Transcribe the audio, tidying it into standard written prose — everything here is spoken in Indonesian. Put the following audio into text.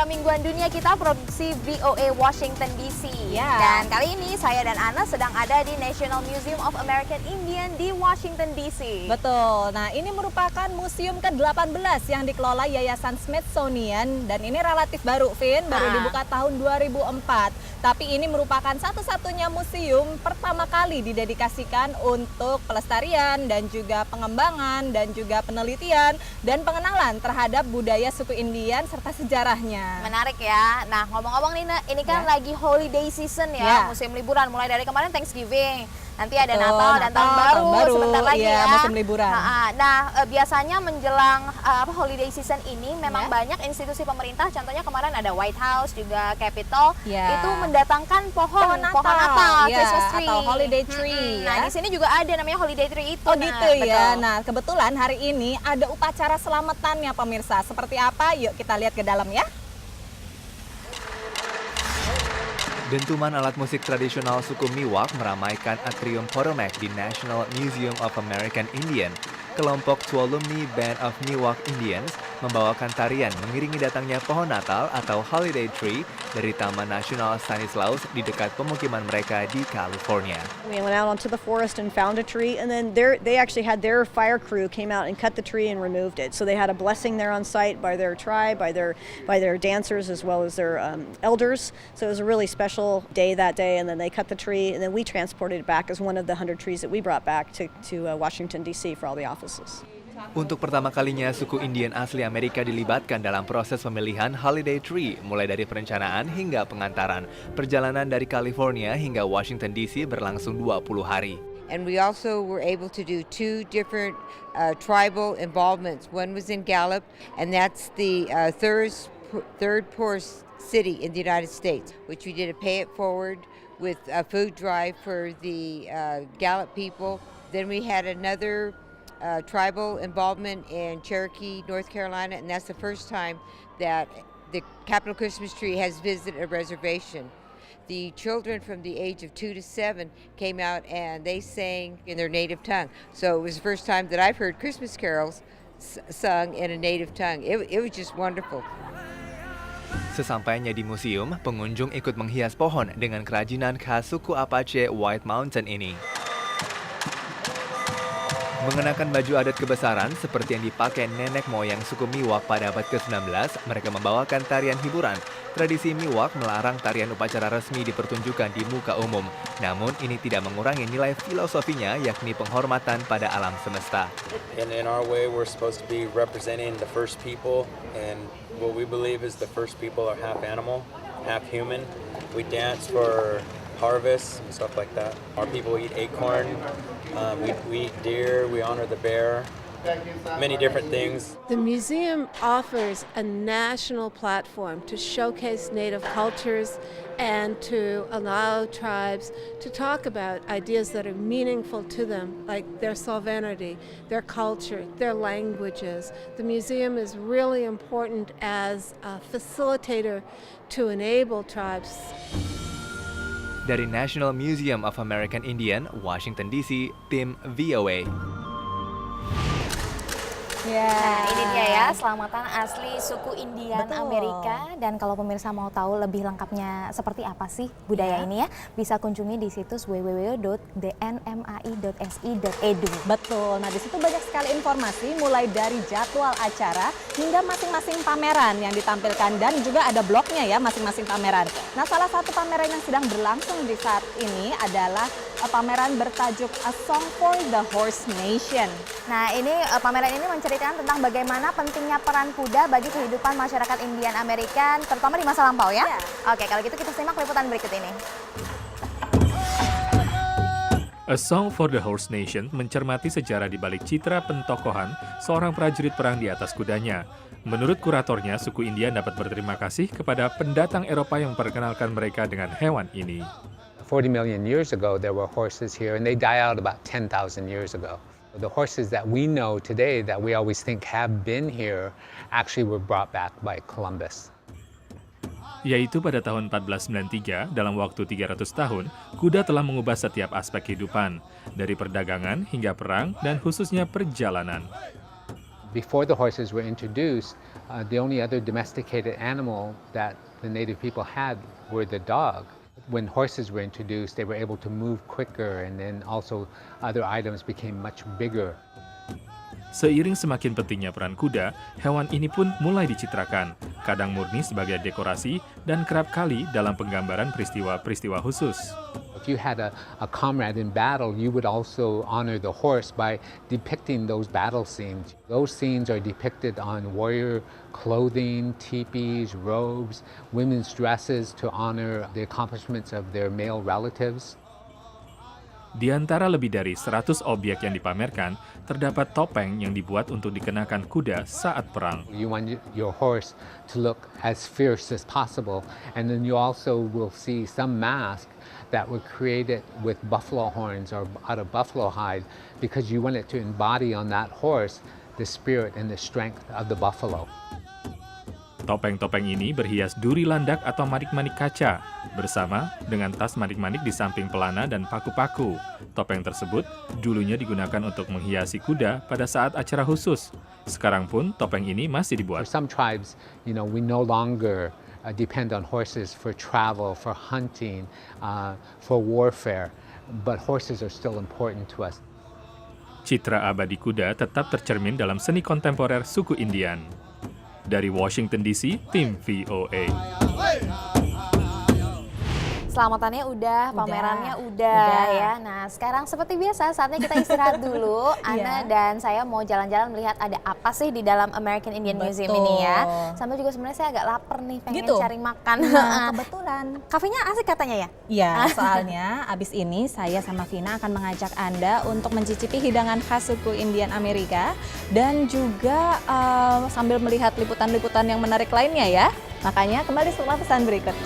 acara mingguan dunia kita produksi VOA Washington DC. Dan kali ini saya dan Ana sedang ada di National Museum of American Indian di Washington DC. Betul. Nah, ini merupakan museum ke-18 yang dikelola Yayasan Smithsonian dan ini relatif baru, Vin, baru dibuka tahun 2004. Tapi ini merupakan satu-satunya museum pertama kali didedikasikan untuk pelestarian dan juga pengembangan dan juga penelitian dan pengenalan terhadap budaya suku Indian serta sejarahnya. Menarik ya. Nah, ngomong-ngomong nih, ini kan lagi holiday season ya, musim liburan. Mulai dari kemarin Thanksgiving, nanti ada Natal dan Tahun Baru sebentar lagi ya. Musim liburan. Nah, biasanya menjelang holiday season ini memang banyak institusi pemerintah, contohnya kemarin ada White House, juga Capitol, itu mendatangkan pohon Natal, Christmas tree atau holiday tree. Nah, di sini juga ada namanya holiday tree itu. Oh gitu ya. Nah, kebetulan hari ini ada upacara selamatannya pemirsa. Seperti apa? Yuk kita lihat ke dalam ya. Dentuman alat musik tradisional suku Miwok meramaikan atrium Potomac di National Museum of American Indian. Kelompok Tuolumne Band of Miwok Indians membawakan tarian mengiringi datangnya pohon Natal atau holiday tree dari Taman Nasional Stanislaus di dekat pemukiman mereka di California. We went out onto the forest and found a tree, and then they actually had their fire crew came out and cut the tree and removed it. So they had a blessing there on site by their tribe, by their dancers as well as their elders. So it was a really special day that day, and then they cut the tree, and then we transported it back as one of the 100 trees that we brought back to Washington D.C. for all the offices. Untuk pertama kalinya, suku Indian asli Amerika dilibatkan dalam proses pemilihan holiday tree, mulai dari perencanaan hingga pengantaran. Perjalanan dari California hingga Washington DC berlangsung 20 hari. And we also were able to do two different tribal involvements. One was in Gallup, and that's the third poorest city in the United States, which we did a pay it forward with a food drive for the Gallup people. Then we had another tribal involvement in Cherokee, North Carolina, and that's the first time that the Capitol Christmas tree has visited a reservation. The children from the age of 2 to 7 came out and they sang in their native tongue. So it was the first time that I've heard Christmas carols sung in a native tongue. It was just wonderful. Sesampainya di museum, pengunjung ikut menghias pohon dengan kerajinan khas suku Apache White Mountain ini. Mengenakan baju adat kebesaran seperti yang dipakai nenek moyang suku Miwok pada abad ke-19, mereka membawakan tarian hiburan. Tradisi Miwok melarang tarian upacara resmi dipertunjukkan di muka umum. Namun ini tidak mengurangi nilai filosofinya, yakni penghormatan pada alam semesta. In our way, we're supposed to be representing the first people, and what we believe is the first people are half animal, half human. We dance for harvest and stuff like that. Our people eat acorn, we eat deer, we honor the bear, many different things. The museum offers a national platform to showcase Native cultures and to allow tribes to talk about ideas that are meaningful to them, like their sovereignty, their culture, their languages. The museum is really important as a facilitator to enable tribes. Dari National Museum of American Indian, Washington DC, tim VOA. Nah, ini dia ya, selamatan asli suku Indian Amerika. Dan kalau pemirsa mau tahu lebih lengkapnya seperti apa sih budaya ini ya, bisa kunjungi di situs www.dnmai.si.edu. Betul. Nah, di situ banyak sekali informasi mulai dari jadwal acara hingga masing-masing pameran yang ditampilkan dan juga ada blognya ya masing-masing pameran. Nah, salah satu pameran yang sedang berlangsung di saat ini adalah pameran bertajuk A Song for the Horse Nation. Nah, ini pameran ini menceritakan tentang bagaimana pentingnya peran kuda bagi kehidupan masyarakat Indian Amerika, terutama di masa lampau ya. Oke, kalau gitu kita simak liputan berikut ini. A Song for the Horse Nation mencermati sejarah di balik citra pentokohan seorang prajurit perang di atas kudanya. Menurut kuratornya, suku Indian dapat berterima kasih kepada pendatang Eropa yang memperkenalkan mereka dengan hewan ini. 40 million years ago, there were horses here, and they died out about 10,000 years ago. The horses that we know today that we always think have been here actually were brought back by Columbus. Yaitu pada tahun 1493, dalam waktu 300 tahun, kuda telah mengubah setiap aspek kehidupan, dari perdagangan hingga perang dan khususnya perjalanan. Before the horses were introduced, the only other domesticated animal that the native people had were the dog. When horses were introduced, they were able to move quicker, and then also other items became much bigger. Seiring semakin pentingnya peran kuda, hewan ini pun mulai dicitrakan, kadang murni sebagai dekorasi dan kerap kali dalam penggambaran peristiwa-peristiwa khusus. If you had a comrade in battle, you would also honor the horse by depicting those battle scenes. Those scenes are depicted on warrior clothing, teepees, robes, women's dresses to honor the accomplishments of their male relatives. Di antara lebih dari 100 objek yang dipamerkan, terdapat topeng yang dibuat untuk dikenakan kuda saat perang. You want your horse to look as fierce as possible, and then you also will see some masks that were created with buffalo horns or out of buffalo hide because you want it to embody on that horse the spirit and the strength of the buffalo. Topeng-topeng ini berhias duri landak atau manik-manik kaca, bersama dengan tas manik-manik di samping pelana dan paku-paku. Topeng tersebut dulunya digunakan untuk menghiasi kuda pada saat acara khusus. Sekarang pun topeng ini masih For dibuat. some tribes, we no longer depend on horses for travel, for hunting, for warfare, but horses are still important to us. Citra abadi kuda tetap tercermin dalam seni kontemporer suku Indian. Dari Washington DC, tim VOA. Selamatannya udah, pamerannya udah ya. Nah, sekarang seperti biasa saatnya kita istirahat dulu. Ana dan saya mau jalan-jalan melihat ada apa sih di dalam American Indian Museum ini ya. Sama juga sebenarnya saya agak lapar nih, pengen cari makan. Nah, kebetulan. Kafenya asik katanya ya? Ya, soalnya abis ini saya sama Vina akan mengajak Anda untuk mencicipi hidangan khas suku Indian Amerika dan juga sambil melihat liputan-liputan yang menarik lainnya ya. Makanya kembali setelah pesan berikut.